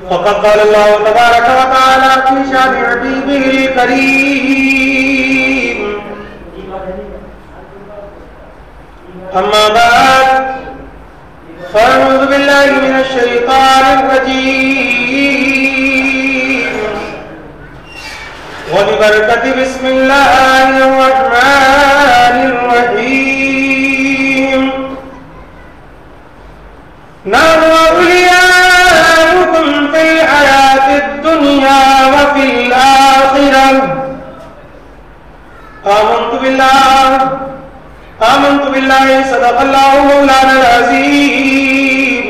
फ़क़द क़ाल अल्लाहु तबारक व तआला फ़ी शान हबीबिहिल करीम अम्मा बाद फ़अऊज़ु बिल्लाहि मिनश शैतानिर रजीम व बिबरकति बिस्मिल्लाहिर रहमानिर रहीम नहनु औलियाउकुम फिल हयातिद दुनिया व फिल आखिरह आमन्तु बिल्लाहि सदक़ल्लाहु मौलाना अज़ीम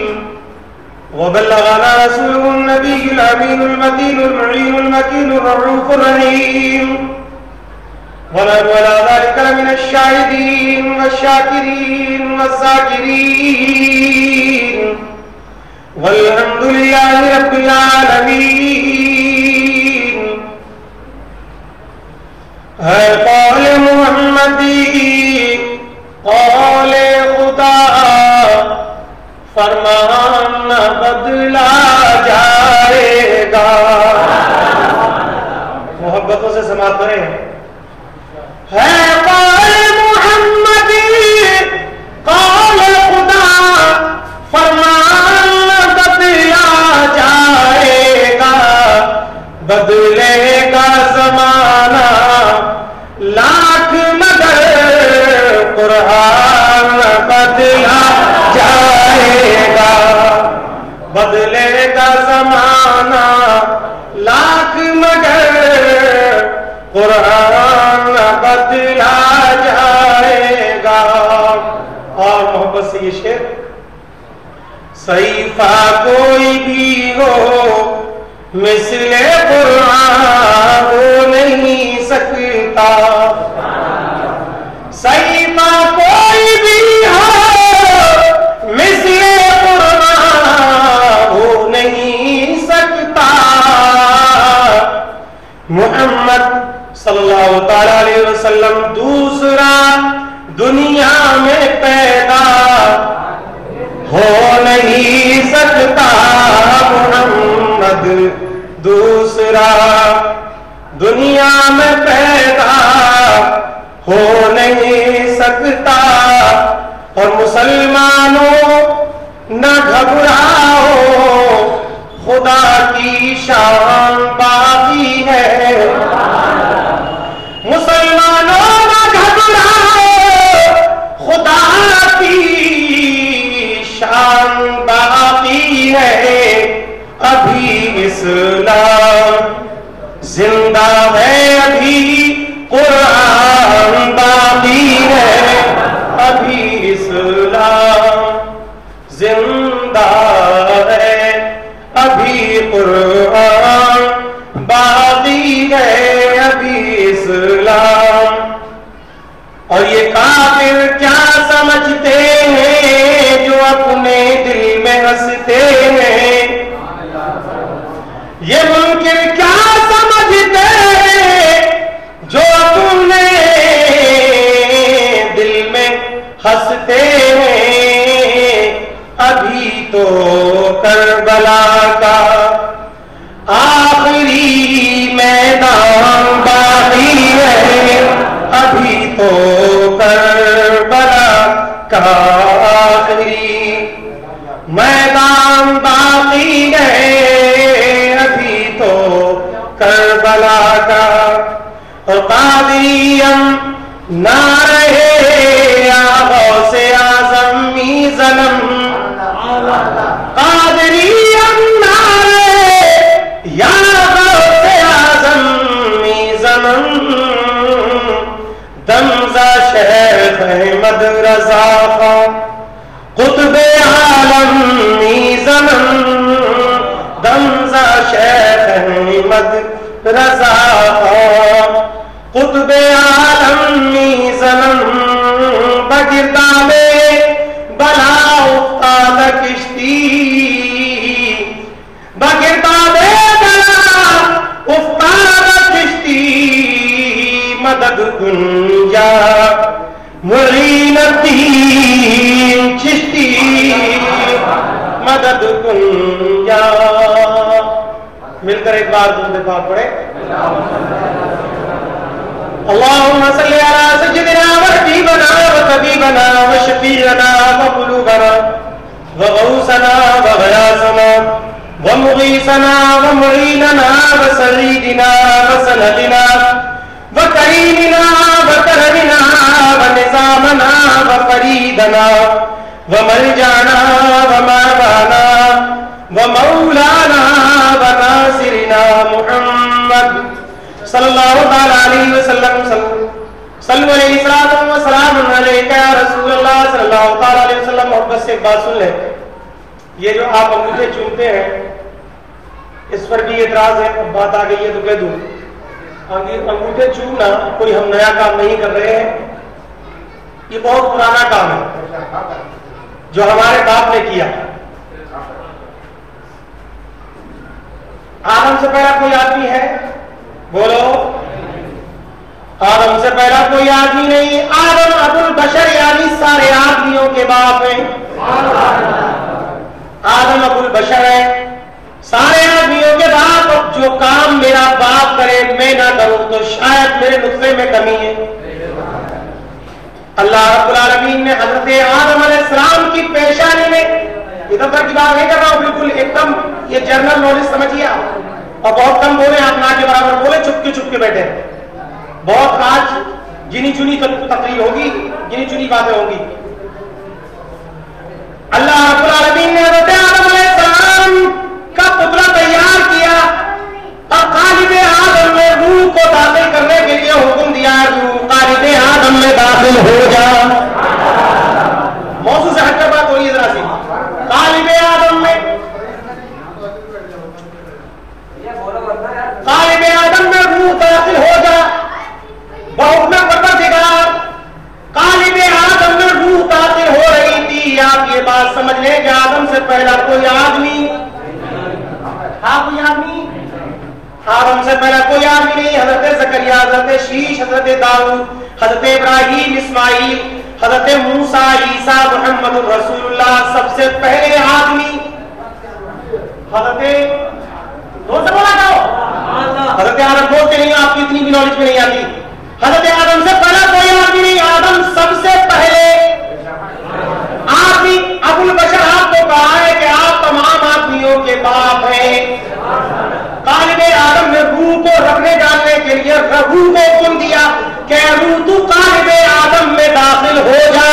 व बल्लगना रसूलुहुन नबियुल अमीनुल मतीनुल मुईनुल मकीनुर रऊफुर रहीम व नहनु अला ज़ालिका लमिनश शाहिदीन वश्शाकिरीन वज़्ज़ाकिरीन वल्हम्दुलिल्लाहि रब्बिल आलमीन। है कौल मुहम्मदी कौल खुदा फरमान न बदला जाएगा। मोहब्बतों से समात करें। है कौल मुहम्मदी कौल खुदा फरमान न बदला जाएगा। बदलेगा जमाना लाख मगर कुरान बदला जाएगा। बदलेगा जमाना लाख मगर कुरान बदला जाएगा। और मोहब्बत से ये शेर, सहीफा कोई भी हो मिसले कुरान हो नहीं सकता। सहीफा कोई भी हो मिसले कुरान हो नहीं सकता। मुहम्मद सल्लल्लाहु ताला अलैहि वसल्लम दूसरा दुनिया में पैदा हो नहीं सकता। मुहम्मद दूसरा दुनिया में पैदा हो नहीं सकता। और मुसलमानों न घबराओ खुदा की शान बाकी है। मुसलमानों न घबराओ खुदा की शान बाकी है। अभी इस्लाम जिंदा है, अभी कुरान बाकी है। अभी इस्लाम जिंदा है, अभी कुरान बाकी है। अभी इस्लाम। और ये काफिर क्या समझते हैं जो अपने दिल में हंसते हैं। ये मुनकिर क्या समझते हैं जो अपने दिल में हंसते हैं। अभी तो करबला का आखिरी मैदान बाकी है। अभी तो करबला का आखिरी मैदान बाकी है। अभी तो करबला का। और कादियम ना रहे या गौसे आज़म मीज़नम। कादियम ना रहे या गौसे आज़म मीज़नम। दमज़ा शेख अहमद रज़ा खां कुतुबे आलम मीज़नम। दमज़ा शेख अहमद रज़ा खां कुतुबे आलम मीज़नम। बगिरदामे बला उफ्ताद किश्ती। बगिरदामे बला उफ्ताद किश्ती। मदद कुंजा मुईनुद्दीन चिश्ती। मदद कुंजा मिलकर एक बार दुरूद पाक पढ़े। अल्लाहुम्मा सल्ली अला सय्यिदिना व हबीबना व तबीबना व शफीअना व कुलूबना व गौसना व गयासना व मुगीसना व मुईनना व सईदिना व सनदिना व करीमिना व करमिना व निजामना व फरीदना व मलजाना व मावाना व मौलाना व नासिरना मुहम्मद सल्लल्लाहु ताला अलैहि वसल्लम सल्लल्लाहु अलैहि व सल्लम अलैका या रसूलल्लाह सल्लल्लाहु ताला अलैहि वसल्लम। मोहब्बत से एक बात सुन ले, ये जो आप अंगूठे चूमते हैं इस पर भी एतराज है। अब बात आ गई है तो कह दूं, अंगूठे चूमना कोई हम नया काम नहीं कर रहे हैं, ये बहुत पुराना काम है जो हमारे बाप ने किया। आदम से पहला कोई आदमी है? बोलो, आदम से पहला कोई आदमी नहीं। आदम अबुल बशर यानी सारे आदमियों के बाप हैं। आदम अबुल बशर है, सारे आदमियों के बाप। अब जो काम मेरा बाप करे मैं ना करूं तो शायद मेरे नुस्खे में कमी है। अल्लाह रब्बुल आलमीन ने हजरत आदम अलैहिस्सलाम की पेशानी में, इधर तक की बात नहीं कर रहा हूं, बिल्कुल एकदम ये जनरल नॉलेज समझिए आप। और बहुत कम बोले, आप ना के बराबर बोले, चुपके बैठे। बहुत आज गिनी चुनी तकरीर होगी, गिनी चुनी बातें होंगी। अल्लाह रब्बुल आलमीन ने हज़रत आदम अलैहिस्सलाम का पुतला तैयार किया और कालिब आदम में रूह को दाखिल करने के लिए हुक्म दिया, रूह कालिब आदम में दाखिल हो जा। मौजू से हटकर बात हो रही है जरा सी। कालिब आदम में, कालिब आदम में रूह दाखिल हो जा। बहुत में परवरदिगार कालिब आदम में रूह दाखिल हो रही थी। आप ये बात समझ लें कि आदम से पहला कोई आदमी, हाँ कोई आदमी, आदम से पहला कोई आदमी नहीं। हजरत ज़करिया, हजरत शीश, हजरत दाऊद, हजरत इब्राहिम, इस्माइल, हजरत मूसा, ईसा, मुहम्मद रसूलुल्लाह, सबसे पहले आदमी हजरत बोला जाओ, हजरत आदम बोलते नहीं, आपकी इतनी भी नॉलेज में नहीं आती। हजरत आदम से पहला कोई आदमी नहीं, आदम सबसे पहले आदमी। अबुल बशर आपको कहा है कि आप तमाम आदमियों के बाप हैं। कालिब आदम ने रूह को रखने डालने के लिए रूह को हुक्म दिया कि रूह तू कालिब आदम में दाखिल हो जा,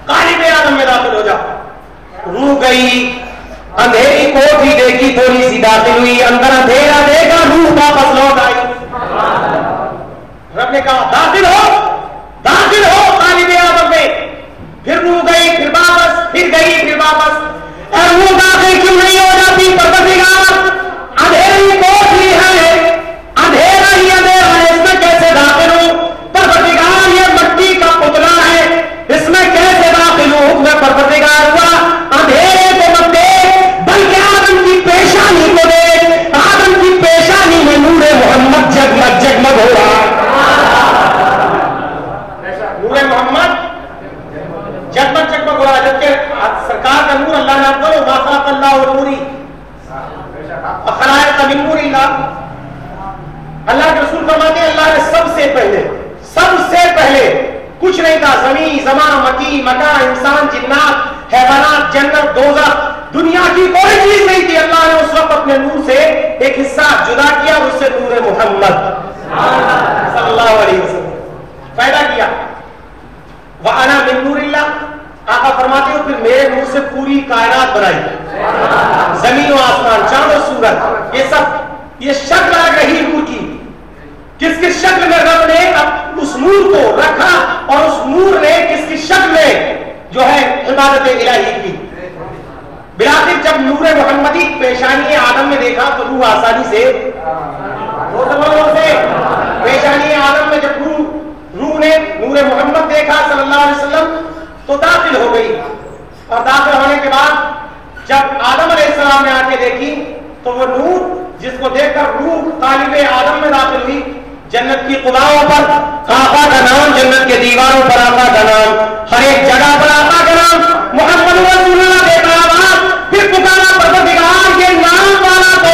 कालिब आदम में दाखिल हो जा। रूह गई, अंधेरी कोठी देखी, थोड़ी सी दाखिल हुई, अंदर अंधेरा देखा, रूह वापस लौट आई। रब ने कहा दाखिल हो कालिब आदम में। फिर रूह गई, फिर वापस, फिर गई, फिर वापस। और रूह दाखिल क्यों नहीं हो जाती? परवरदिगार अंधेरी कोठी है, अंधेरा ही अंधेरा है, इसमें कैसे दाखिल हूं? परवरदिगार ये मट्टी का पुतला है, इसमें कैसे दाखिल हूं? हुक्म परवरदिगार हुआ अंधेरे को मत देख, बल्कि आदम की पेशानी को देख। आदम की पेशानी में नूरे मोहम्मद जगमग जगमग हो रहा है। नूरे मोहम्मद जगमग जगमग हो रहा है, जबकि सरकार का नूर अल्लाह ने आपको वाक़अत अल्लाह और नूरी खलाइक़ मिन नूरिल्लाह। अल्लाह के रसूल फरमाते हैं अल्लाह ने सबसे पहले कुछ नहीं था, ज़मीन, ज़मा, मकी, मका, इंसान, जिन्नात, हैवानात, जन्नत, दोज़ख, दुनिया की कोई चीज नहीं थी। अल्लाह ने उस वक्त अपने नूर से एक हिस्सा जुदा किया, उससे नूर मोहम्मद सल्लल्लाहु अलैहि वसल्लम पैदा किया। वह अना मिन नूरिल्लाह, आका फरमाते हो फिर मेरे नूर से पूरी कायनात बनाई, जमीन और आसमान, चांद और सूरज, ये सब ये शक्ल आ रही नूर की। किस किस शक्ल में रब ने अब उस नूर को रखा और उस नूर ने किस किस शक्ल में जो है इबादत इलाही की। बिलाखिर जब नूर मोहम्मदी पेशानी आदम में देखा तो रूह आसानी से पेशानी आदम में जब रूह ने नूर मोहम्मद देखा सल्लल्लाहु अलैहि वसल्लम तो दाखिल हो गई। और दाखिल होने के बाद जब आदम अलैहिस्सलाम ने आके देखी तो वो नूर जिसको देखकर रूह तालिब आदम में दाखिल हुई। जन्नत की खुदाओं पर आका का नाम, जन्नत के दीवारों पर आका का नाम, हर एक जगह पर आका का नाम, मोहम्मद रसूलुल्लाह के आवाज, फिर पुकारा परवरदिगार ये नाम वाला तो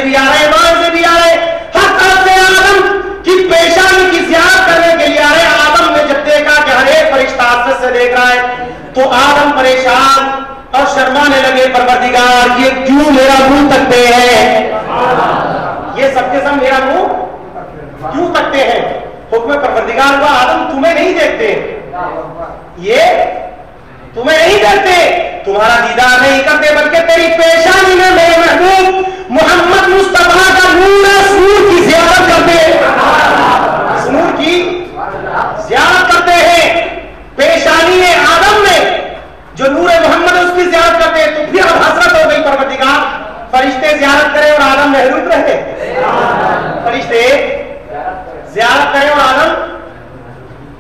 भी आ रहे, बाएं से भी आ रहे, हर तरफ से आदम की पेशानी की ज़ियारत करने के लिए आ रहे। आदम ने जब देखा कि हर एक फरिश्ता आसपास से देख रहा है तो आदम परेशान और शर्माने लगे, परवरदिगार ये क्यों मेरा मुंह तकते हैं, ये सबके सब मेरा मुंह क्यों तकते हैं। हुक्म परवरदिगार हुआ, आदम तुम्हें नहीं देखते, ये तुम्हें नहीं देखते, तुम्हारा दीदार नहीं करते, बल्कि तेरी पेशानी में मेरे महबूब मोहम्मद मुस्तफा का नूर सूर की ज़ियारत करते, नूर की ज़ियारत करते हैं। पेशानी में आदम में जो नूर मोहम्मद है उसकी ज़ियारत करते हैं। तो फिर अब हसरत हो गई, परवरदिगार फरिश्ते ज़ियारत करें और आदम महरूम रहे, फरिश्ते ज़ियारत करें और आदम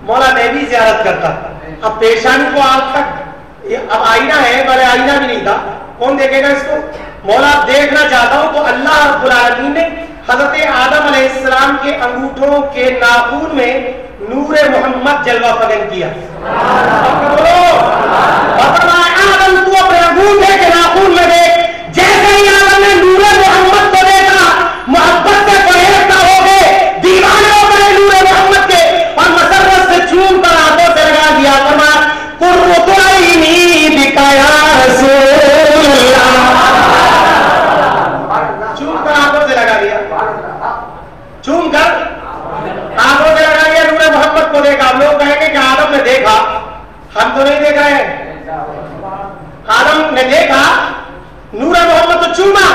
मौला मैं भी ज़ियारत करता। अब पेशानी को आज तक अब आईना है, पहले आईना भी नहीं था, कौन देखेगा इसको। मौला देखना चाहता हूं तो अल्लाह रब्बुल आलमीन ने हजरत आदम अलैहिस्सलाम के अंगूठों के नाखून में नूरे मोहम्मद जलवा फगन किया। बोलो आदम तू अपने अंगूठे के नाखून में देख, जैसे ही आदम ने नूरे मोहम्मद को देखा मोहब्बत से परहेजगार हो गए, दीवाने हो गए नूरे मोहम्मद के और मसरत से चूम कर हाथों से लगा दिया। फरमा कुर्रतु ऐनी बिका या रसूलल्लाह, चूम कर हाथों से लगा दिया, चूम कर हाथों से लगा दिया, नूरे मोहम्मद को देखा। लोग कहेंगे कि आदम ने देखा, हम तो नहीं देख रहे हैं। आदम ने देखा नूरे मोहम्मद तो चूमा,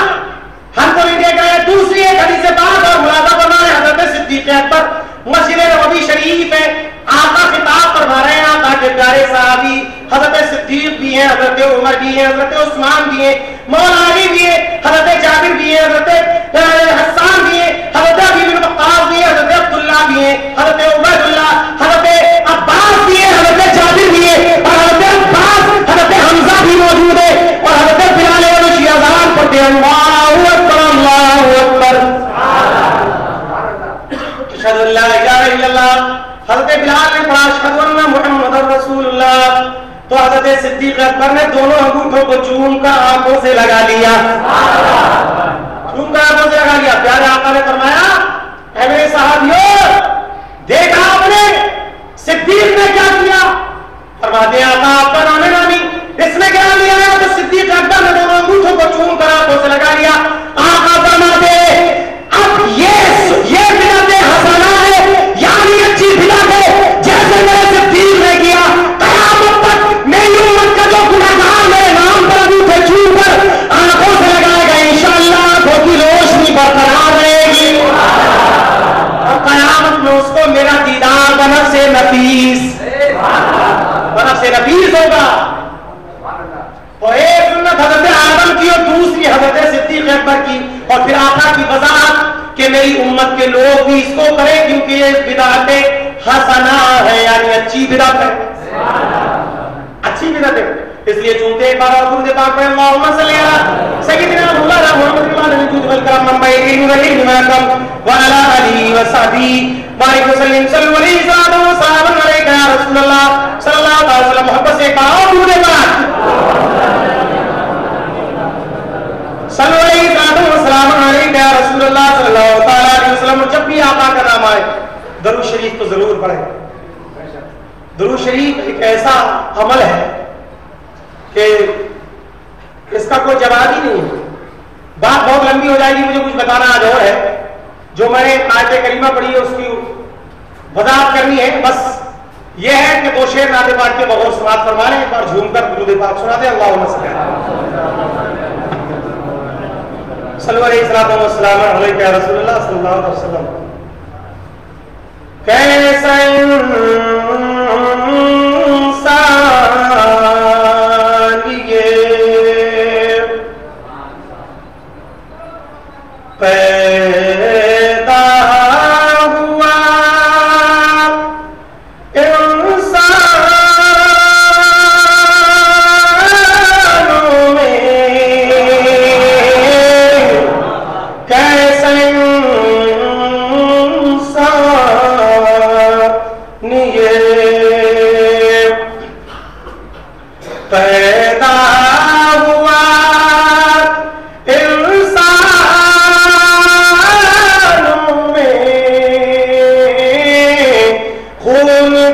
हम तो नहीं देख रहे हैं। दूसरी एक हदीस पाक और मुलाजा बनाए हजरत सिद्दीक अकबर मस्जिद नबवी शरीफ है, आका खिताब फरमा रहे हैं, आका के प्यारे सहाबी हजरत सिद्दीक भी हैं, हजरत उमर भी हैं, हजरत उस्मान भी हैं, मौला अली भी है, हजरत जाबिर भी है, हजरत हसन भी है, हजरत अबी बिन वक्कास भी है, हजरत अब्दुल्ला भी है, हजरत उबैदुल्लाह, हजरत अब्बास भी है, हजरत जाबिर भी है और हजरत अब्बास हजरत हमजा भी मौजूद है और हजरत बिलाल और अज़ान पढ़ते हैं, अल्लाहु अकबर अल्लाहु अकबर अशहदु अल्ला इलाहा इल्लल्लाह। हजरत बिलाल ने पढ़ा अशहदु अन्ना मुहम्मदुर रसूलुल्लाह, तो हजरत सिद्दीक अकबर ने दोनों अंगूठों को चूम कर आंखों से लगा लिया, चूम कर आंखों से लगा लिया। प्यारे आका ने फरमाया, ऐ मेरे साहबियों देखा आपने सिद्दीक ने क्या किया। फरमाते आका आपका नाम है नामी, इसने क्या लिया है। तो सिद्दीक अकबर ने दोनों अंगूठों को चूम कर आंखों से लगा लिया। आका फरमाते अब ये बिलाते हसना है, यानी अच्छी बिलात है, जैसे मेरे सिद्दीक ने किया। कयामत तक मेरी उम्मत का जो गुनाहगार मेरे नाम पर अंगूठे चूम कर आंखों से लगाएगा, इंशाअल्लाह आंखों की रोशनी बरकरार रहेगी और कयामत में उसको मेरा दीदार बनफ से नफीस होगा। और एक सुन्नत हजरत आदम की और दूसरी हजरत सिद्दीक अकबर की, और फिर आका की वजाहत कि मेरी उम्मत के लोग भी इसको करें, क्योंकि ये बिदअत हसना है, यानी अच्छी बिदअत है, अच्छी बिदअत है। इसलिए चूमते एक बार और दुरूद पाक पढ़ें, अल्लाहुम्मा सल्ली अला सय्यिदिना मौलाना मुहम्मद वल जूद वल करम मन बैरिन वलिन वकम व अला आलिहि व सहबिहि बारिक वसल्लिम सल्लल्लाहु अलैहि व सल्लम अलैका या रसूलल्लाह सल्लल्लाहु अलैहि वसल्लम। मोहब्बत से कहा दुरूद पाक सल्लल्लाहु अलैहि या रसूलल्लाह सल्लल्लाहु अलैहि वसल्लम। जब भी आका का नाम आए दरूद शरीफ तो जरूर पढ़ें। दरूद शरीफ एक ऐसा अमल है कि इसका कोई जवाब ही नहीं है। बात बहुत लंबी हो जाएगी, मुझे कुछ बताना आज और है। जो मैंने आयत करीमा पढ़ी है उसकी वजाहत करनी है। बस ये है कि दो शेर नाते पाक के बगौर समात फरमा लें, एक बार झूमकर दुरूद पाक सुना दें। अल्लाहुम्मा सल्लल्लाहु अलैहि या रसूलल्लाह सल्लल्लाहु अलैहि वसल्लम। कैसा पैदा हुआ इंसानों में, कैसे इंसान ये पैदा हुआ इंसान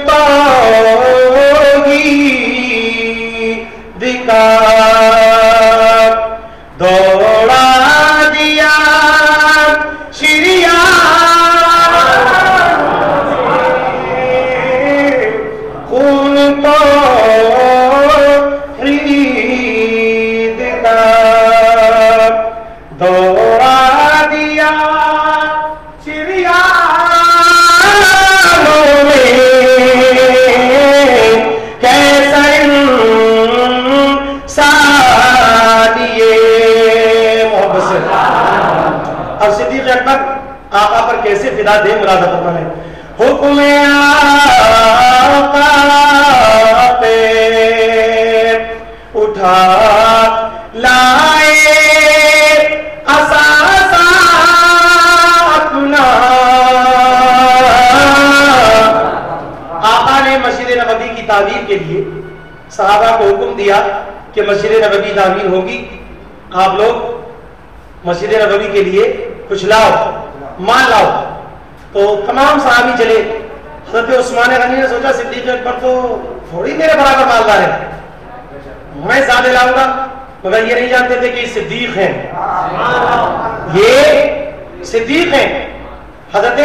तो दिका दौड़ा दिया शिरिया खून तो ईद का दौड़ा दिया शिरिया कैसा मोहब्बत से। अब सिद्दीक़ अकबर आका पर कैसे फिदा दे मुराद फरमाने हुक्म आका पे उठा लाए असासा अपना। आका ने मस्जिद नबवी की तामीर के लिए सहाबा को हुक्म दिया कि मस्जिद नबवी तामीर होगी, आप लोग मस्जिद नबवी के लिए कुछ लाओ, माल लाओ। तो तमाम सहाबी चले। हज़रत उस्मान गनी ने सोचा सिद्दीक़ अकबर तो थोड़ी मेरे बराबर मालदार है, मैं ज्यादा लाऊंगा, मगर ये नहीं जानते थे कि सिद्दीक़ हैं, ये सिद्दीक़ हैं। हज़रत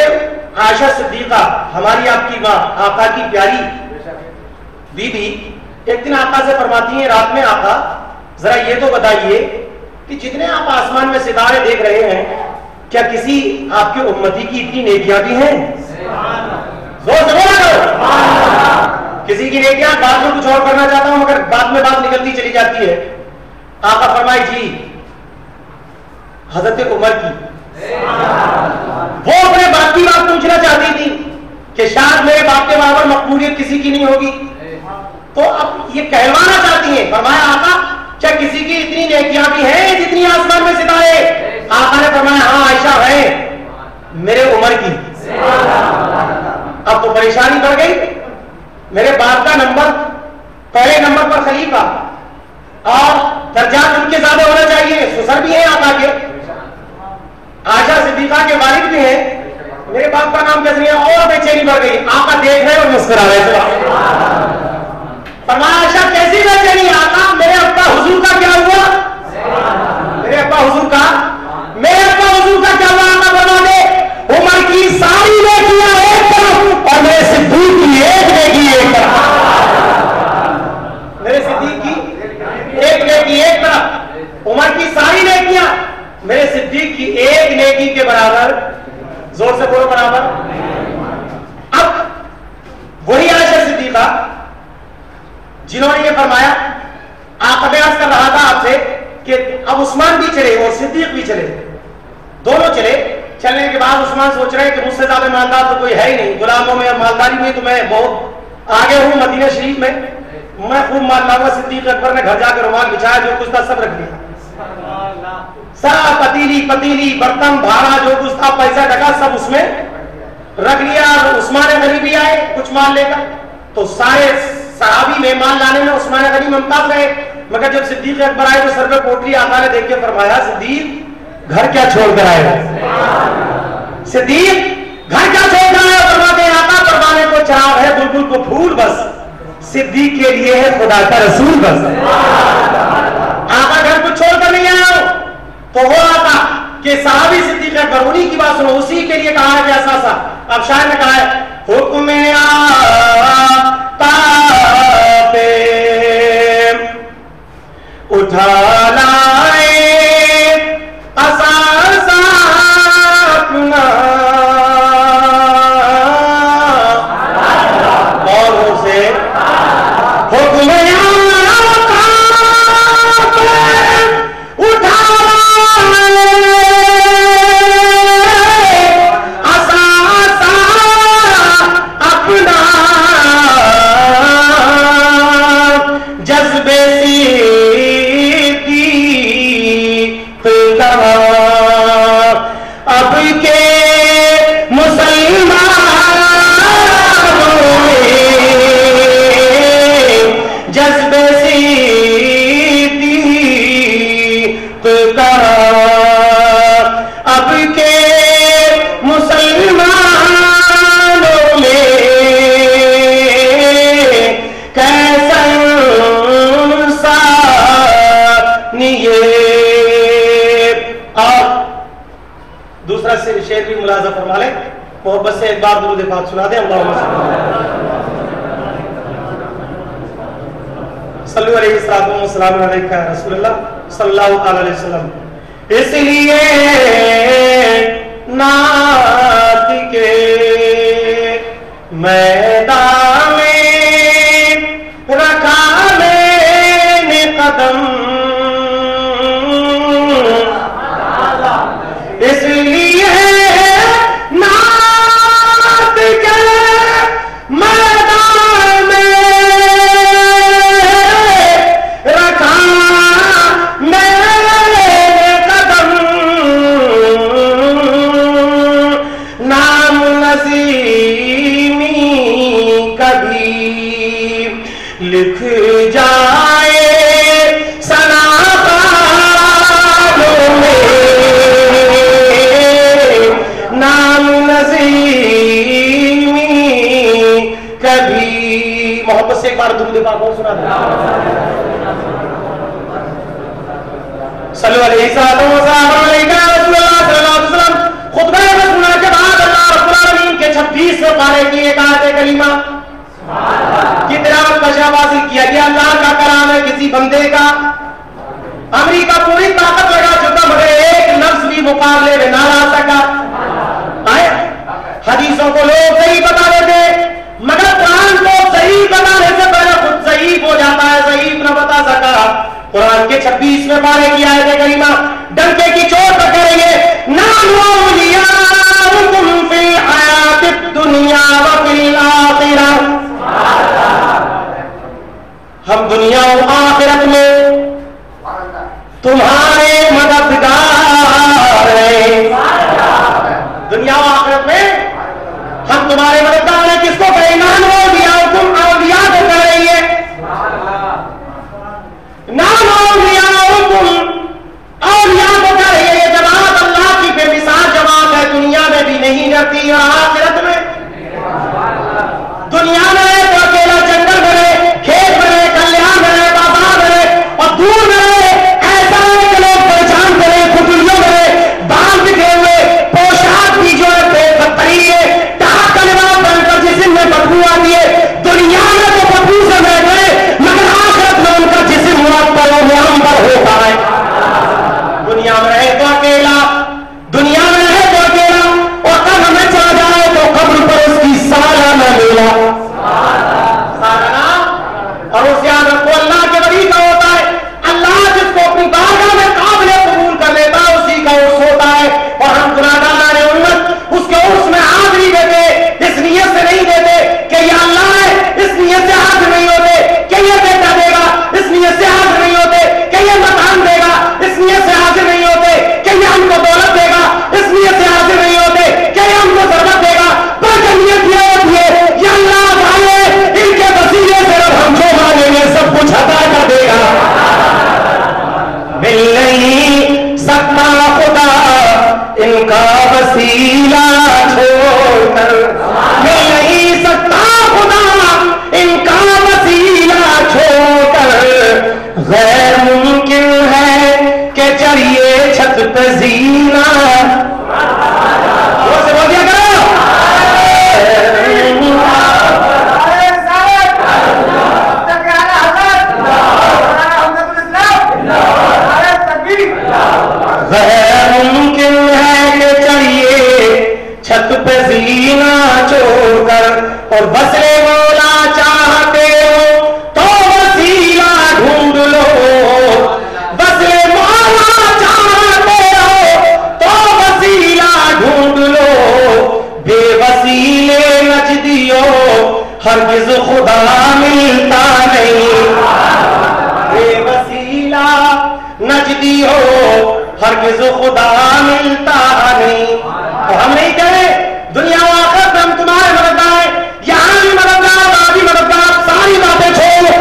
आयशा सिद्दीक़ा हमारी आपकी माँ, आका की प्यारी बीबी, एक दिन आका से फरमाती हैं, रात में आका जरा ये तो बताइए कि जितने आप आसमान में सितारे देख रहे हैं, क्या किसी आपके उम्मती की इतनी नेकियां भी हैं? जोर से बोलो। किसी की नेकियां, बात में कुछ और करना चाहता हूं मगर बाद में बात निकलती चली जाती है। आका फरमाए जी हजरत उमर की, वो अपने बाप की बात पूछना चाहती थी कि शायद मेरे बाप के बराबर मकबूलियत किसी की नहीं होगी, तो अब ये कहलवाना चाहती हैं। फरमाया आका क्या किसी की इतनी नेकियां भी हैं जितनी आसमान में सितारे? आका ने फरमाया हाँ आयशा है, मेरे उमर की। अब तो परेशानी बढ़ गई, मेरे बाप का नंबर पहले नंबर पर खलीफा और दर्जात उनके ज्यादा होना चाहिए, ससुर भी है आका के, आयशा सिद्दीक़ा के वालिद भी हैं, मेरे बाप का नाम कैसे है? और बेचैनी बढ़ गई। आका देख रहे और मुस्कुरा रहे। फरमाया आयशा कैसी बेचैनी? आका मेरे अब्बा हुजूर का क्या हुआ? मेरे अब्बा हुजूर का क्या हुआ? आका बता दे उमर की सारी नेकियां एक तरफ और मेरे सिद्दीक़ की एक नेकी एक तरफ। मेरे सिद्दीक़ की एक नेकी एक तरफ, उमर की सारी नेकियां मेरे सिद्दीक़ की एक नेकी के बराबर। जोर से बोलो बराबर। अब वही आयशा सिद्दीक़ा जिन्होंने ये फरमाया, आप अभ्यास कर रहा था आपसे कि अब उस्मान भी चले और सिद्दीक़ भी चले, दोनों चले। चलने के बाद उस्मान सोच रहे हैं कि मुझसे ज्यादा मालदार तो कोई है ही नहीं, गुलामों में मालदारी में तो मैं बहुत आगे हूं, मदीना शरीफ में मैं खूब माल लाऊंगा। सिद्दीक़ अकबर ने घर जाकर रुमाल बिछाया, जो कुछ था सब रख लिया, सारा पतीली बर्तन भाड़ा जो कुछ था पैसा टका सब उसमें रख लिया। उस्मान गनी भी आए कुछ माल लेकर, तो सारे सहाबी में माल लाने में उस्मान गनी मुमताज रहे, मगर जब सिद्दीक़ अकबर आए तो सर पे पोटली आका ने देख के फरमाया सिद्दीक़ घर क्या छोड़कर आए? सिद्दीक़ घर क्या छोड़कर आए? फरमाते आका परवाने को चाव है, बुलबुल को फूल, बस सिद्दीक़ के लिए है खुदा का रसूल बस। आका घर कुछ छोड़कर नहीं आया तो वो आका कि सहाबी सिद्दीक़ अकबर, उन्हीं की बात सुनो, उसी के लिए कहा है कि ऐसा। अब शायर ने कहा है हुक्म पे उठा लाए असासा अपना और उसे हुक्म उठा असासा अपना मोहब्बत से एक बार दुरूद पाक सुना दे। अल्लाहुम्मा सल्लु अलैहि वसल्लम अलैका रसूलुल्लाह सल्लल्लाहु अलैहि वसल्लम। इसलिए नात के मैदान में रखा मैंने कदम, इसलिए नात के मैदान में रखा मैंने कदम, नाम नसीमी कभी लिख जाए सनाखानों में, नाम नसीमी कभी। मोहब्बत से एक बार दुरूद पाक और सुना दो। सल्लल्लाहु अलैहि वसल्लम। खुतबा रसूलुल्लाह के बाद अल्लाह रब्बुल आलमीन के 26वें पारे की एक आयत करीमा की तिलावत का शर्फ हासिल किया गया। अल्लाह का कराम है किसी बंदे का अमेरिका पूरी ताकत लगा चुका मगर एक लफ्ज भी मुकाबले में ना ला सका। हदीसों को लोग सही बता देते मगर कुरान को सही बताने से पहले खुद सही हो जाता है, सही न बता सका। कुरान के 26वें पारे की आयत करीमा डंके की चोट पर करेंगे, नानुलियाकुम फिल हयातिद दुनिया व फिल आखिरह। हम दुनिया और आखिरत में तुम्हारे मददगार हैं। दुनिया और आखिरत में हम तुम्हारे मददगार हैं। किसको कहें? नानुलियाकुम, औलिया को कह रही है। नानुलियाकुम, औलिया को कह रही है। ये जवाब अल्लाह की बेमिसाल जवाब है। दुनिया में भी नहीं रहती और आखिरत में। दुनिया में तो अकेला जंगल में रहे, खेत में रहे, कल्याण में रहे, बाजार में रहे और दूर में रहे। ऐसा है कि लोग पहचान करें, खुटुलियों में रहे, बाल बिखरे हुए, पोशाक भी जो है बेहतरी है, टाक का लिबास पहनकर जिस्म में बदबू आती है। दुनिया में तो बदबू से रह गए मगर आखिरत में उनका जिस्म मुअत्तर और मुअम्बर होता है। दुनिया में रहे तो अकेला, दुनिया में रहे तो अकेला और कब्र में चला जाए तो कब्र पर उसकी सालाना मेला, सालाना। और उस याद रखो अल्लाह के वली का होता है। अल्लाह जिसको अपनी बारगाह में काबिल कबूल कर लेता है उसी का उर्स होता है। और हम गुनाहगार उम्मत उसके उर्स में हाजिरी देते इस नियत से नहीं देते कि ये अल्लाह है, इस नियत से हाजिर नहीं होते कि ये बेटा देगा, इस नियत से हाजिर नहीं होते कि ये मकान देगा, इस नियत से हाजिर नहीं होते कि ये हमको दौलत देगा, इस नियत से हाजिर नहीं होते कि ये हमको ज़रूरत देगा। बल्कि नियत ये होती है ये अल्लाह भाई इनके वसीले से रब हम जो मांगेंगे सब कुछ अता कर देगा। मिल नहीं सकता खुदा इनका वसीला छोड़कर, मिल नहीं सकता खुदा इनका वसीला छोड़कर। गैर मुमकिन है कि चढ़िए छत पे जीना। वो से बोल दिया करो गैर मुमकिन है कि चढ़िए छत पे जीना छोड़कर। और बसरे मौला चाहते हो तो वसीला ढूंढ लो, बसरे मौला चाहते हो तो वसीला ढूंढ लो। बेवसीले नजदियो हरगिज़ खुदा मिलता नहीं, बेवसीला नजदियो हरगिज़ खुदा मिलता नहीं। तो हम नहीं कहे दुनिया आखिरत में हम तुम्हारे मददगार हैं, यहाँ भी मददगार, वहाँ भी मददगार। सारी बातें छोड़ो,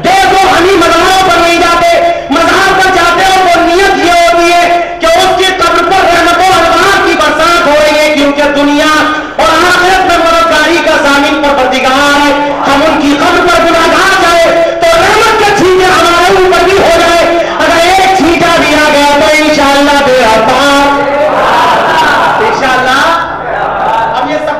देखो हम ही मज़ारों पर नहीं जाते। मज़ार पर जाते हो तो नियत ये होती है कि उसकी कब्र पर रहमतों अनवार की बरसात हो रही है, क्योंकि दुनिया और आखिरत में मददगारी का ज़ामिन परवरदिगार है। हम उनकी कब्र पर गुनाहगार जाए तो रहमत के छींटे हमारे ऊपर भी हो जाए। अगर एक छींटा भी आ गया तो इंशाअल्लाह बेरा पार, इंशाअल्लाह। अब ये सब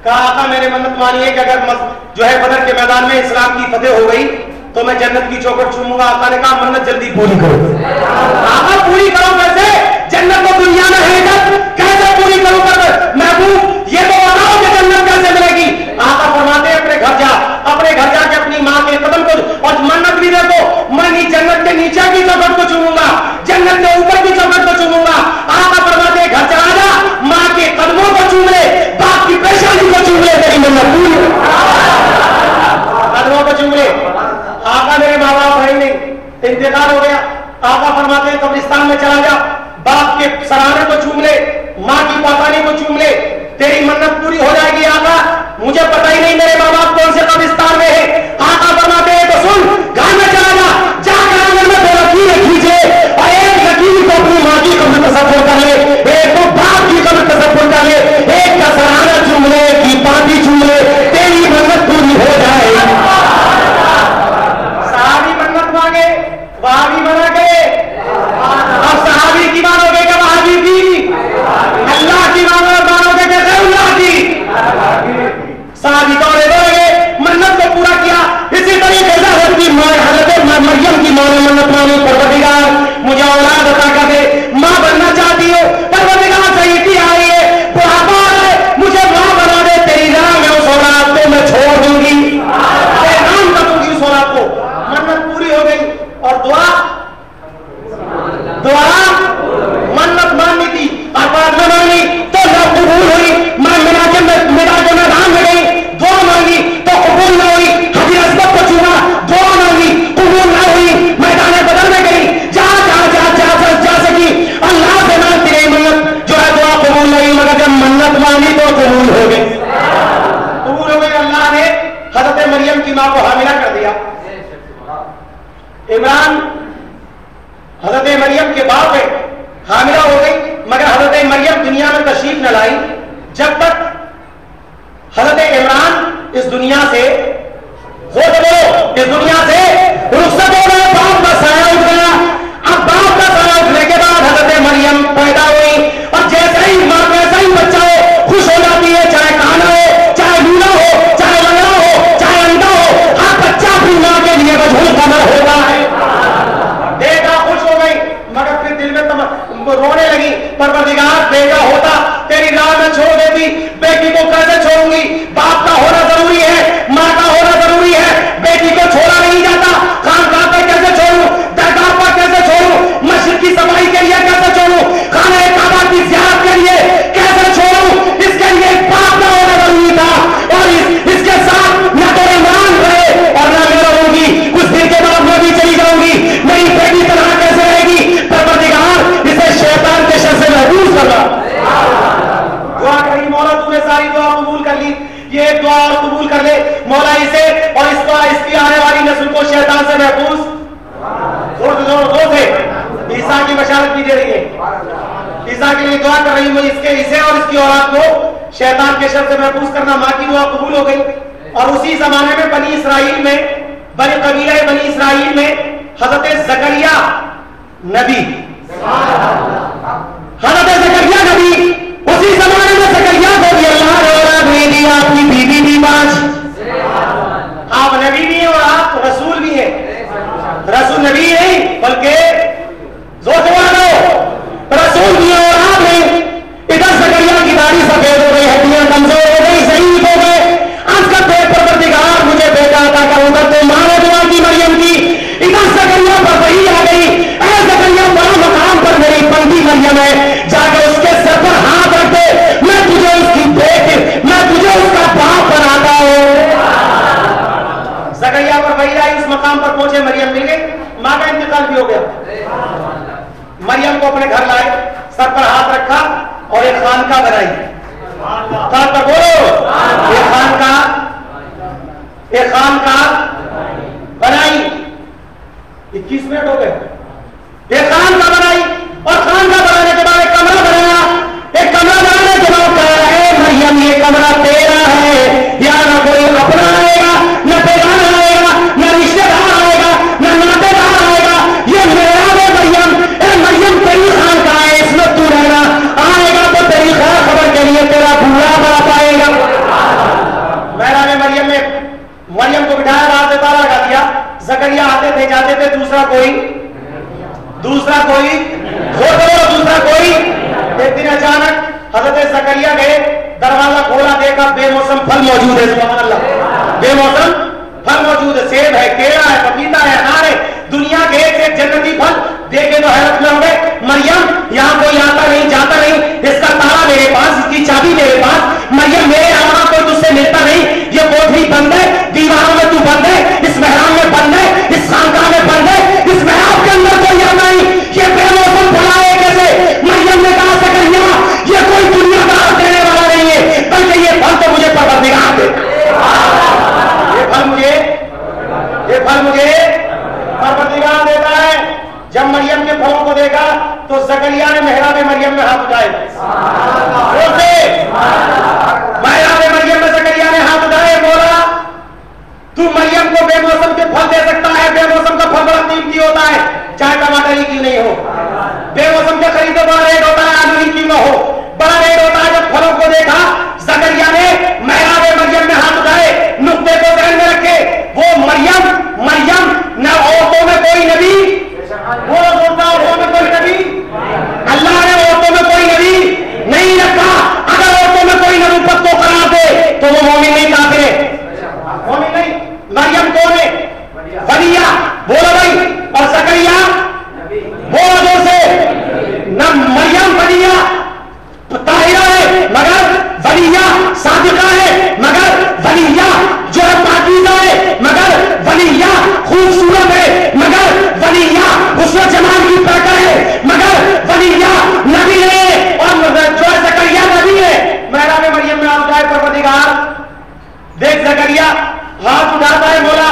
कहा आका मेरे मन्नत मानिए कि अगर जो है बदर के मैदान में इस्लाम की फतेह हो गई तो मैं जन्नत की चौखट चूमूंगा। आका ने कहा मन्नत जल्दी पूरी करो। आका पूरी करो कैसे? जन्नत तो दुनिया में है, कैसे पूरी करूं? महबूब ये तो बताओ कि जन्नत कैसे मिलेगी? आका फरमाते अपने घर जा, अपने घर जाके अपनी माँ के कदम को और मन्नत भी देखो, मैं जन्नत के नीचे की चौखट को चूमूंगा, जन्नत के ऊपर की चौखट को चूमूंगा। आका फरमाते घर चला जा, माँ के कदमों को चूम ले, बाप की पेशानी को चूम ले, तेरी मन्नत पूरी। कदमों को चूम ले। आका मेरे माँ बाप है नहीं, इंतकाल हो गया। आका फरमाते हैं कब्रिस्तान में चला जा, बाप के सराहने को चूम ले, माँ की पातानी को चूम ले, तेरी मन्नत पूरी हो जाएगी। आका मुझे पता ही नहीं मेरे माँ बाप कौन से कब्रिस्तान में है। आका फरमाते हैं तो सुन, घर में चला जा, जाकर आंगन में 2 लकीरें खींचे और एक लकीर को अपनी माँ की कब्र तसव्वुर कर ले, एक को बाप की कब्र तसव्वुर कर ले, एक का सराहना चूम ले, एक की पाती चूम ले, तेरी मन्नत पूरी हो जाएगी। सहाबी मन्नत मांगे, वहाबी मना करे। अब सहाबी की मानोगे क्या वहाबी की? अल्लाह की मानोगे क्या अल्लाह की? सहाबी कौन है? मन्नत को पूरा किया। इसी तरीके से हज़रत मरियम की मां ने मन्नत मांगी, परवरदिगार मुझे औलाद अता कर दे, मां बनना चाहती हो, परवरदिगार सही आ रही है, बुढ़ापा है, मुझे मां बना दे, तेरी राह में उस औलाद को मैं छोड़ दूंगी, नाम कर दूंगी उस औलाद को। मन्नत पूरी हो गई। और दुआ मन्नत माननी थी और बाद में मांगी तो न कबूल हुई। मैं मेरा के मैदान में गई, दुआ मांगी तो कबूल न हुई। हज़रत असबत को चुना, दुआ मांगी कबूल न हुई। मैदान बदर में गई, जा सकी, अल्लाह से मांगती रही, मन्नत जो है दुआ कबूल नहीं, मगर जब मन्नत मांगी तो कबूल हो गई। अल्लाह ने हज़रत मरियम की मां को हामिला कर दिया। इमरान हज़रत मरियम के बाप है, हामिला हो गई, मगर हज़रत मरियम दुनिया में तशरीफ न लाई जब तक हज़रत इमरान इस दुनिया से रुखसत हो गए, बाप का साया उठ गया। अब बाप का साया उठने के बाद हज़रत मरियम पैदा हुई और जैसे ही मां वैसा ही बच्चा हो, खुश हो जाती है, चाहे काना हो, चाहे लूला हो, चाहे लंगड़ा हो, चाहे अंधा हो, हर बच्चा अपनी मां के लिए मजबूर कमर होता है। देखा खुश हो गई, मगर फिर दिल में रोने लगी, परवरदिगार बेटा होता तेरी राह में छोड़ देती, बेटी को कैसे छोड़ूंगी? बाप का होना जरूरी है, मां का होना जरूरी है, बेटी को छोड़ा नहीं जाता। खानकाह पर कैसे छोड़ूं? दरगाह पर कैसे छोड़ूं? मस्जिद की सफाई के लिए कैसे छोड़ूं? खाना काबा की ज़ियारत के लिए कैसे छोड़ूं? इसके लिए बाप का होना जरूरी था और इसके साथ न तो इमरान रहे और न मैं रहूंगी, कुछ दिन के बाद मैं भी चली जाऊंगी, मेरी बेटी तनहा कैसे रहेगी? परवरदिगार इसे शैतान के शर से महफूज करना। दुआ करी, मौला तूने सारी दुआ कबूल कर ली, ये एक दुआ और कबूल कर ले मौला, इसे और इसकी आने वाली नस्ल को शैतान से महफूज। जोर से ईसा की बशारत की दे रही है, ईसा के लिए दुआ कर रही हूं, इसे और इसकी औलाद को शैतान के शर से महफूज करना। मां की दुआ कबूल हो गई। और उसी जमाने में बनी इसराइल में, कबीला बनी इसराइल में हज़रत ज़करिया नबी, उसी जमाने में ज़करिया को भी अल्लाह ने औलाद नहीं दी। आपकी बीवी भी 5, आप नबी भी हैं और आप रसूल भी हैं। रसूल नबी नहीं बल्कि रसूल भी और आप हैं। इधर ज़करिया की दाढ़ी सफेद हो गई, हड्डियां कमजोर हो गई, शहीद हो गए। आज का परवरदिगार मुझे बेटा अता करूंगा, तो मां ने दुआ की मरियम की। इधर ज़करिया पर वही आ गई, ऐ ज़करिया बड़ा मकाम पर मेरी पंक्ति मरियम है, जाकर उसके सर पर हाथ रख दे, मैं तुझे उसकी बेटी, मैं तुझे उसका बाप बनाता हूं। ज़करिया पर वही आई, उस मकाम पर पहुंचे, मरियम मिल गई, मां का इंतकाल भी हो गया। मरियम को अपने घर लाए, सर पर हाथ रखा और एक खानका बनाई। साथ पर बोलो, एक खानका बनाई। 21 मिनट हो गए। एक खानका बनाई और खानका बनाने के बाद एक कमरा बनाया। एक कमरा बनाने के बाद कह रहे मरियम ये कमरा तेरा है, या ना कोई अपना आएगा, न बेगाना आएगा, न रिश्तेदार आएगा, न नातेदार आएगा, ये मेरा है मरियम। ए मरियम तेरी खानका है, इसमें तू रहना, आएगा तो तेरी खैर खबर के कोई, जोर बोलो दूसरा कोई। एक दिन अचानक हजरत ज़करिया गए, दरवाजा खोला, देखा बेमौसम फल मौजूद है। सुभान अल्लाह, बेमौसम फल मौजूद है, सेब है, केला है, पपीता है, अनार है, दुनिया के एक जन्नती फल देखे तो हैरत में हो गए। मरियम, यहाँ कोई आता नहीं जाता नहीं, इसका ताला मेरे पास, इसकी चाबी मेरे पास। मरियम, मेरे अलावा कोई तुझसे मिलता नहीं, ये कोठरी बंद है, दीवारों में तू बंद है, इस महराम में बंद है, इस खानकाह में बंद है, इस महराब के अंदर कोई आता नहीं, ये बेमौसम फल आए कैसे? मरियम ने कहा, ज़करिया, ये कोई दुनियादार देने वाला नहीं है, बल्कि ये फल तो मुझे परवरदिगार देता है। ये फल मुझे परवरदिगार देता है। जब मरियम के फलों को देखा तो ज़करिया ने मेहराब मरियम में हाथ उठाए, मेहराब मरियम में ज़करिया ने हाथ उठाए, बोला तू मरियम को बेमौसम के फल दे सकता है। बेमौसम का फल बड़ा कीमती होता है, चाहे टमाटर ही क्यों नहीं हो। बेमौसम का खरीदो बड़ा रेट होता है, आलू ही क्यों ना हो, बड़ा रेट होता है। जब फलों को देखा, ज़करिया ने मेहराब मरियम में हाथ उठाए। नुक्ते को ध्यान में रखे, वो मरियम न औरतों में कोई नबी, वो औरतों में कोई नबी, अल्लाह ने औरतों में कोई नबी नहीं रखा। अगर औरतों में कोई नबूवत को करार दे तो वो मोमिन नहीं, काफिर है, मोमिन नहीं। मरियम कौन है? वलिया, बोलो भाई। और ज़करिया, बोलो जोर से, न मरियम वलिया ताहिरा है, मगर वलिया सादिका है, मगर वलिया जो है पाकीज़ा है, मगर वलिया खूबसूरत है, मगर वलिया हुस्न जमाल की प्रकट है, मगर वलिया नबी है। और जो है ज़करिया नबी है। मेहराब मरियम में आप जाए, परवरदिगार देख, ज़करिया हाथ उठाता है, बोला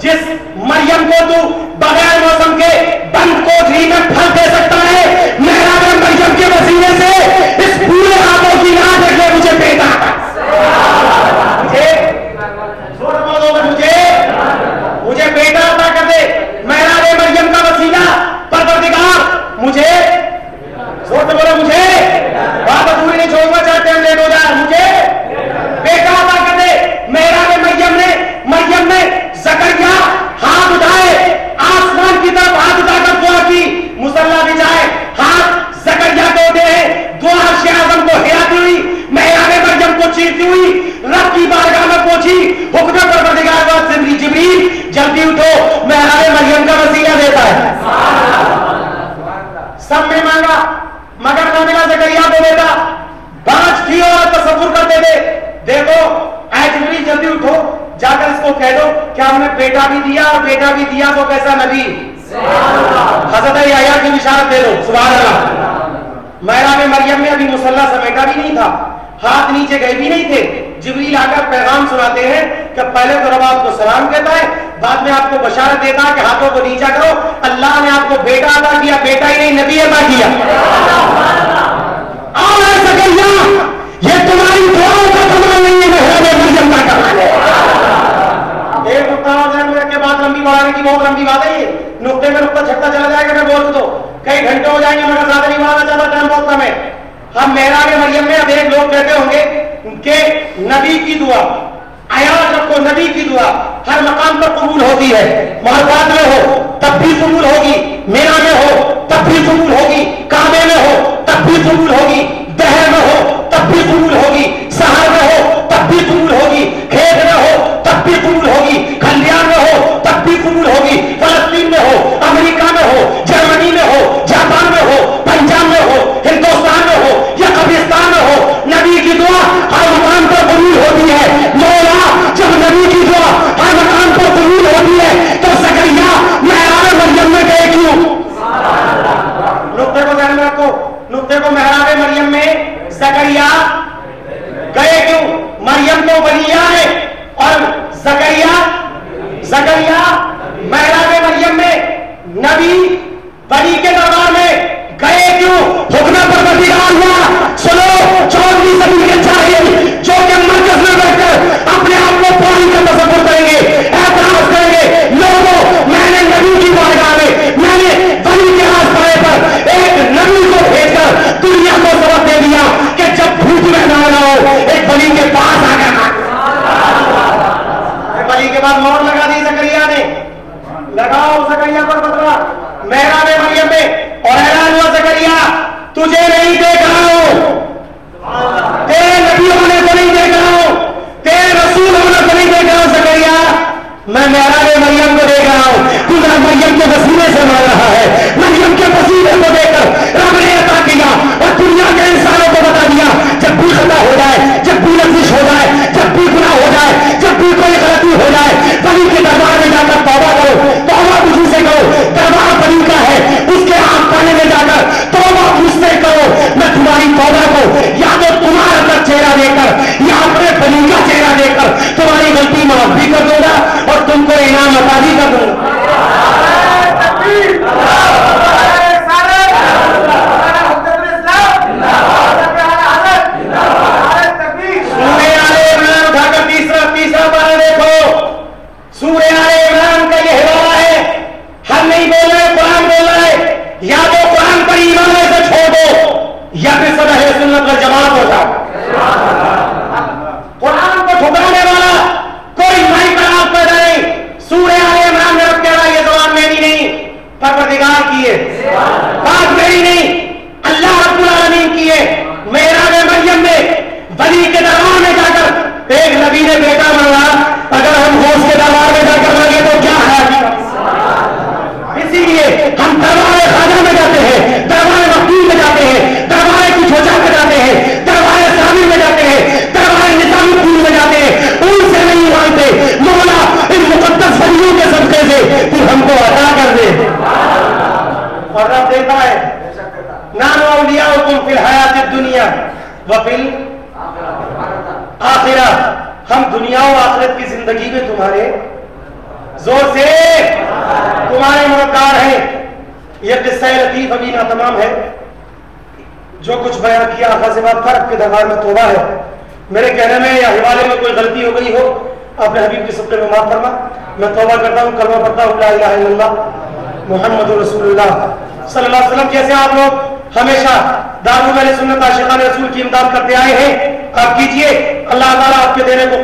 जिस मरियम को तू बगैर मौसम के बंद कोठरी में फल दे सकता है, मेहराब मरियम के वसीले से इस पूरे हाथों की ना देख ले, मुझे बेटा, मुझे बेटा अता कर दे। मेहराब मरियम का वसीला परवरदिगार मुझे, जोर से बोलो, मुझे बात अधूरी नहीं छोड़ूंगा, चाहे टाइम लेट हो जाए, मुझे बेटा अता कर दे। मेहराब मरियम ने ज़करिया हाथ उठाए, आसमान की तरफ हाथ उठाकर दुआ की, मुसल्ला बिछाए, हाथ ज़करिया को उठे हैं, दुआ अर्श आज़म को हिलाती हुई, मेहराब मरियम को चीरती हुई रब की बारगाह में पहुंची। हुक्म परवरदिगार जिब्रील, जल्दी उठो, मेहराब मरियम का वसीला देता है। सब में मांगा मगर ना मिला ज़करिया को बेटा। बाज थी और तसव्वुर करते थे, देखो ऐ जिब्रील जल्दी उठो, जाकर इसको कह दो क्या हमने बेटा भी दिया, और बेटा भी दिया तो कैसा नबी, हज़रत याह्या की बिशारत दे दो। सुभान अल्लाह। मेहराब मरियम में अभी मुसल्ला समेटा भी नहीं था, हाथ नीचे गए भी नहीं थे। जिब्रील आकर पैगाम सुनाते हैं कि पहले तो रब आपको सलाम कहता है, बाद में आपको बशारत देता है कि हाथों को नीचा करो, अल्लाह ने आपको बेटा अता किया, बेटा ही नहीं नबी अता किया। और ज़करिया, ये तुम्हारी दुआओं का कमाल नहीं है, मेहराब मरियम का कमाल है। एक नुक्ता और ध्यान में रख के बात लंबी बढ़ाने की बहुत लंबी बात है ये, नुक्ते में नुक्ता छटता चला जाएगा, मैं बोलूं तो कई घंटे हो जाएंगे, मगर ज्यादा नहीं बढ़ाना चाहता, टाइम बहुत कम है। हम मेहराब मरियम में अब एक लोग कहते होंगे कि नबी की दुआ, आयात रखो, नबी की दुआ हर मकाम पर कबूल होती है, मुहर्रमात में हो तब भी कबूल होगी, मीना में हो तब भी कबूल होगी, काबे में हो तब भी कबूल होगी, दहर में हो तब भी कबूल होगी, शहर में हो तब भी कबूल होगी, खेत में हो तब भी कबूल होगी, खलियान में हो तब भी कबूल होगी, फलस्तीन में हो, अमेरिका में हो, जर्मनी में हो, जापान में हो, पंजाब में हो, हिंदुस्तान में हो या कब्रिस्तान में हो, नबी की दुआ हर मकाम पर कबूल होती है। मौला, जब नबी की दुआ हर मकाम पर कबूल होती है तो ज़करिया मेहराब मरियम में गए क्यों? नुक्ते को ध्यान में रखो, नुक्ते को, मेहराब मरियम में ज़करिया गए क्यों? मरियम तो वलिया है और ज़करिया मेहराब मरियम में नबी वली के दरबार में गए क्यों? हुक्म परवरदिगार हुआ। सुनो, 14वीं सदी के जाहिल जो कि मरकज में बैठकर अपने आप को पानी का तसव्वुर करेंगे, एतराज करेंगे, लोगों मैंने नबी की बारगाह में, मैंने वली के आसपास पर एक नबी को भेजकर दुनिया को सबक दे दिया कि जब भूख में ना हो एक वली के पास आ गया। वली के बाद मोहर लगा दी ज़करिया ने, लगाओ ज़करिया पर बदला मेहराब मरियम में। और तुझे नहीं देख रहा हूं, तेरे नबी होने को नहीं देख रहा हूं, तेरे रसूल होने को नहीं देख रहा हूं ज़करिया, मैं मेहराब मरियम को देख रहा हूं। तू मरियम के पसीने से मर रहा है, मरियम के पसीने को देखकर रब ने अता किया और दुनिया के इंसानों को बता दिया, जब भी खता हो जाए, जब भी लफ्ज़ हो जाए, जब भी गुनाह हो जाए, जब भी कोई गलती हो जाए, वली के दरबार में जाकर तौबा करो, तौबा मुझे से करो, दरबार वली का है, उसके हाथ पाने में जाकर तौबा मुझसे करो, मैं तुम्हारी तौबा को या तो तुम्हारा तक चेहरा देकर या अपने वली का चेहरा देकर तुम्हारी गलती माफ भी कर दूंगा और तुमको इनाम अता भी कर दूंगा। तीसरा पारा देखो, सूरह आले इमरान का यह हिवाला है। हम नहीं बोल रहे, कुरान बोल रहा है, या तो कुरान पर ईमान से छोड़ दो या फिर सब अहले सुन्नत वल जमात हो जाओ। कुरान को ठुकराने वाला कोई माई पर आप पैदा नहीं। सूरह आले इमरान में रब कह रहा है ये जबान मेरी नहीं, परवरदिगार की है, बात मेरी नहीं, अल्लाह रब्बुल आलमीन की है। मेहराब मरियम में वली के दरबार में जाकर एक नबी ने बेटा मांगा, अगर हम गौस के दरबार में जाकर मांगे तो क्या है? इसीलिए हम दरबार खाजा में जाते हैं, दरबार वकील में जाते हैं, दरबार की छोचा में जाते हैं, दरबार सामिल में जाते हैं, दरबार निजामी फूल में जाते हैं। उनसे नहीं मांगते, मौला इन मुकद्दस वलियों के सदके से तू हमको अता कर दे। और रब देता है, नानो औलियाउकुम फिल हयात दुनिया व फिल आखिरा, हम दुनिया और आखिरत की जिंदगी में तुम्हारे जोर से तुम्हारे मददगार हैं। यह किस्सा लतीफ अभी ना तमाम है, जो कुछ बयान किया आखिर से बात फर्क के दरबार में तौबा है। मेरे कहने में या हिवाले में कोई गलती हो गई हो, अपने हबीब के सदक़े में माफ फरमा। मैं तौबा करता हूँ, कलमा पढ़ता हूँ, ला इलाहा इल्लल्लाह मुहम्मदुर रसूलुल्लाह सल्लल्लाहु अलैहि वसल्लम। जैसे आप लोग हमेशा दारुल अहले सुन्नत आशिकान रसूल की इमदाद करते आए हैं, आप कीजिए। अल्लाह ताला आपके देने को